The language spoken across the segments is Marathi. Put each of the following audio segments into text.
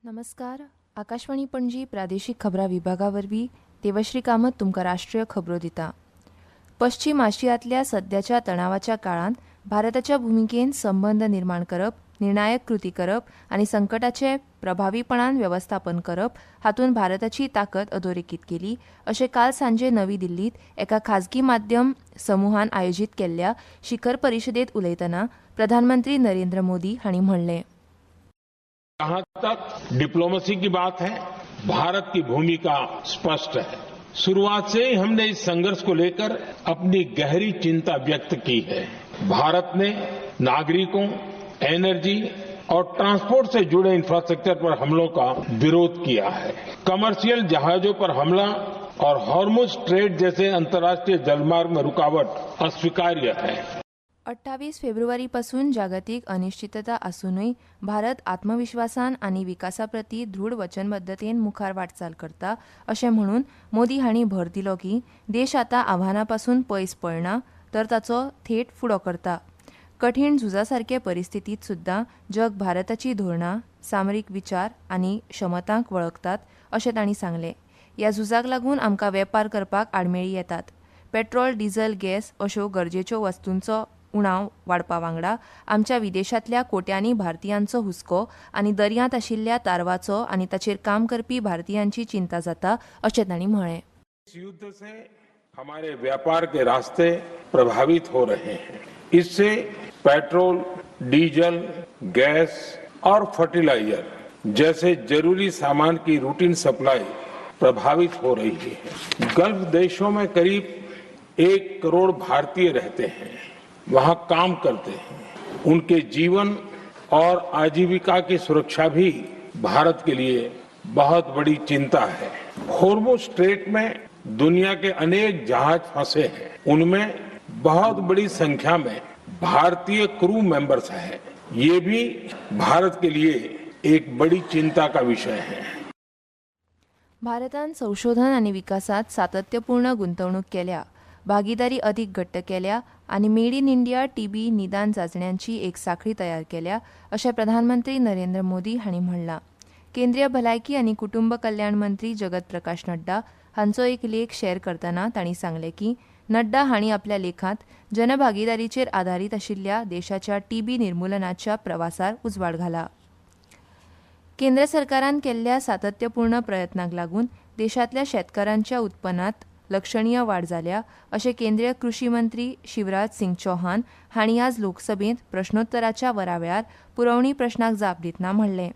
नमस्कार. आकाशवाणी पणजी प्रादेशीक खबरां विभागावरवीं देवश्री कामत तुमकां राष्ट्रीय खबरो दिता. पश्चिम आशियांतल्या सध्याच्या तणावाच्या काळांत भारताच्या भुमिकेन संबंद निर्माण करप, निर्णायक कृती करप आनी संकटाचें प्रभावीपणान व्यवस्थापन करप हातूंत भारताची ताकद अधोरेखीत केली अशें काल सांजे नवी दिल्लींत एका खाजगी माध्यम समुहान आयोजीत केल्ल्या शिखर परिशदेंत उलयतना प्रधानमंत्री नरेंद्र मोदी हांणी म्हणलें. जहां तक डिप्लोमेसी की बात है, भारत की भूमिका स्पष्ट है. शुरुआत से ही हमने इस संघर्ष को लेकर अपनी गहरी चिंता व्यक्त की है. भारत ने नागरिकों, एनर्जी और ट्रांसपोर्ट से जुड़े इंफ्रास्ट्रक्चर पर हमलों का विरोध किया है. कमर्शियल जहाजों पर हमला और हॉर्मुज स्ट्रेट जैसे अंतर्राष्ट्रीय जलमार्ग में रुकावट अस्वीकार्य है. 28 फेब्रुवारीपासून जागतीक अनिश्चितता आसूनय भारत आत्मविश्वासान आनी विकासाप्रती दृढ वचनबद्धतेन मुखार वाटचाल करता अशें म्हणून मोदी हांणी भर दिलो की देश आतां आव्हानांपासून पयस पळना तर ताचो थेट फुडो करता. कठीण झुजासारके परिस्थितींत सुद्दां जग भारताची धोरणां, सामरीक विचार आनी क्षमतांक वळखतात अशें तांणी सांगलें. ह्या झुजाक लागून आमकां वेपार करपाक आडमेळी येतात. पेट्रोल, डिझल, गॅस अश्यो गरजेच्यो वस्तूंचो उणाव वाडपा वांगडा आमच्या विदेशांतल्या कोट्यांनी भारतीयांचो हुस्को आनी दर्यांत आशिल्ल्या तारवाचो आनी ताचेर काम करपी भारतीयांची चिंता जाता अशें तांणी म्हळें. इस युद्ध से हमारे व्यापार के रास्ते प्रभावित हो रहे हैं. इससे पेट्रोल, डीजल, गैस और फर्टिलाइजर जैसे जरूरी सामान की रूटीन सप्लाई प्रभावित हो रही है. गल्फ देशों में करीब 1 करोड़ भारतीय रहते हैं, वहां काम करते हैं. उनके जीवन और आजीविका की सुरक्षा भी भारत के लिए बहुत बड़ी चिंता है. हॉर्मुज स्ट्रेट में दुनिया के अनेक जहाज फंसे हैं. उनमें बहुत बड़ी संख्या में भारतीय क्रू मेंबर्स हैं. ये भी भारत के लिए एक बड़ी चिंता का विषय है. भारतान संशोधन आनी विकासात सातत्यपूर्ण गुंतवणूक केल्या, भागीदारी अदीक घट्ट केल्या आनी मेड इन इंडिया टीबी निदान चाचण्यांची एक साखळी तयार केल्या अशें प्रधानमंत्री नरेंद्र मोदी हांणी म्हणलां. केंद्रीय भलायकी आनी कुटुंब कल्याण मंत्री जगत प्रकाश नड्डा हांचो एक लेख शॅर करतना तांणी सांगलें की नड्डा हांणी आपल्या लेखांत जनभागीदारीचेर आदारीत आशिल्ल्या देशाच्या टीबी निर्मुलनाच्या प्रवासार उजवाड घाला. केंद्र सरकारान केल्ल्या सातत्यपूर्ण प्रयत्नांक लागून देशांतल्या शेतकारांच्या उत्पन्नांत लक्षणीय वाड जाल्या अशें केंद्रीय कृषी मंत्री शिवराज सिंग चौहान हांणी आज लोकसभेंत प्रश्नोत्तराच्या वरावेळार पुरवणी प्रश्नाक जाप दितना म्हणलें.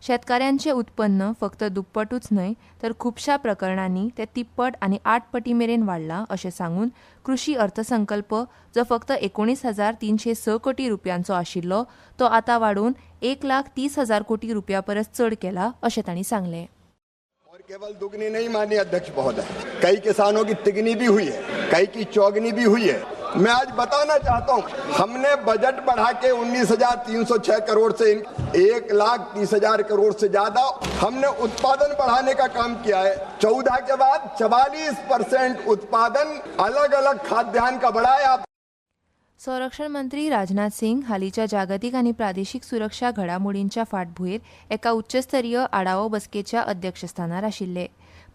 शेतकाऱ्यांचें उत्पन्न फक्त दुप्पटूच न्हय तर खुबशा प्रकरणांनी ते तिप्पट आनी 8 पटी मेरेन वाडलां अशें सांगून कृषी अर्थसंकल्प जो फक्त 19,306 कोटी रुपयांचो आशिल्लो तो आतां वाडून 1,30,000 कोटी रुपया परस चड केला अशें तांणी सांगलें. केवल दुगनी नहीं माननीय अध्यक्ष महोदय, कई किसानों की तिगनी भी हुई है, कई की चौगनी भी हुई है. मैं आज बताना चाहता हूं, हमने बजट बढ़ा के 19,306 करोड़ से 1,30,000 करोड़ से ज्यादा हमने उत्पादन बढ़ाने का काम किया है. 14 के बाद 44% उत्पादन अलग अलग खाद्यान्न का बढ़ा है. संरक्षण मंत्री राजनाथ सिंग हालींच्या जागतीक आनी प्रादेशीक सुरक्षा घडामोडींच्या फाटभुंयेर एका उच्चस्तरीय आढावो बसकेच्या अध्यक्षस्थानार आशिल्ले.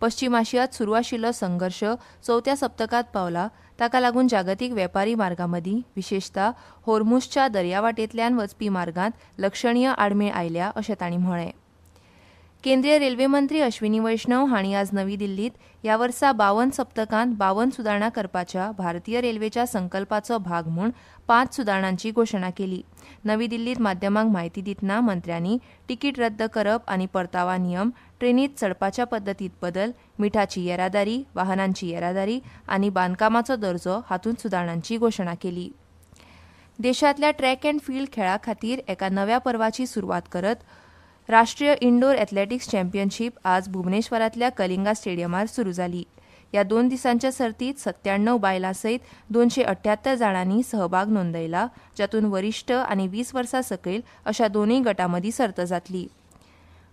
पश्चिम आशियांत सुरू आशिल्लो संघर्श 4थ्या सप्तकात पावला. ताका लागून जागतीक वेपारी मार्गांमदीं विशेषता हॉर्मुझच्या दर्यावाटेंतल्यान वचपी मार्गांत लक्षणीय आडमेळ आयल्या अशें तांणी म्हळें. केंद्रीय रेल्वे मंत्री अश्विनी वैष्णव हांणी आज नवी दिल्लींत ह्या वर्सा 52 सप्तकांत 52 सुदारणा करपाच्या भारतीय रेल्वेच्या संकल्पाचो भाग म्हूण 5 सुदारणांची घोशणा केली. नवी दिल्लींत माध्यमांक म्हायती दितना मंत्र्यांनी तिकीट रद्द करप आनी परतावा नियम, ट्रेनींत चडपाच्या पद्दतींत बदल, मिठाची येरादारी, वाहनांची येरादारी आनी बांदकामाचो दर्जो हातूंत सुदारणांची घोशणा केली. देशांतल्या ट्रॅक अँड फील्ड खेळा खातीर एका नव्या पर्वाची सुरवात करत राष्ट्रीय इंडोर एथलेटिक्स चॅम्पियनशीप आज भुवनेश्वरांतल्या कलिंगा स्टेडियमार सुरू जाली. ह्या 2 दिसांच्या सर्तींत 97 बायलां सयत 278 जाणांनी सहभाग नोंदयला, जातूंत वरिश्ठ आनी 20 वर्सां सकयल अशा दोनूय गटांमदीं सर्त जातली.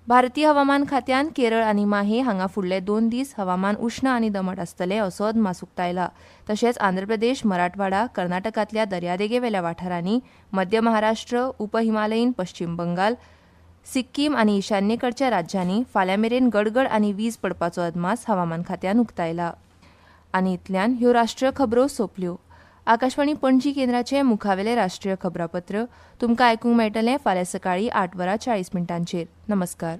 भारतीय हवामान खात्यान केरळ आनी माहे हांगा फुडले 2 दीस हवामान उश्ण आनी दमट आसतलें असो अदमास उक्तायला. तशेंच आंध्र प्रदेश, मराठवाडा, कर्नाटकांतल्या दर्यादेगेवेल्या वाठारांनी, मध्य महाराष्ट्र, उपहिमालयीन पश्चिम बंगाल, सिक्कीम आनी ईशान्येकडच्या राज्यांनी फाल्यां मेरेन गडगड आनी वीज पडपाचो अदमास हवामान खात्यान उक्तायला. आनी इतल्यान ह्यो राष्ट्रीय खबरो सोंपल्यो. आकाशवाणी पणजी केंद्राचे मुखावेले राष्ट्रीय खबरापत्र तुमकां आयकूंक मेळटलें फाल्यां सकाळीं 8:40 नमस्कार.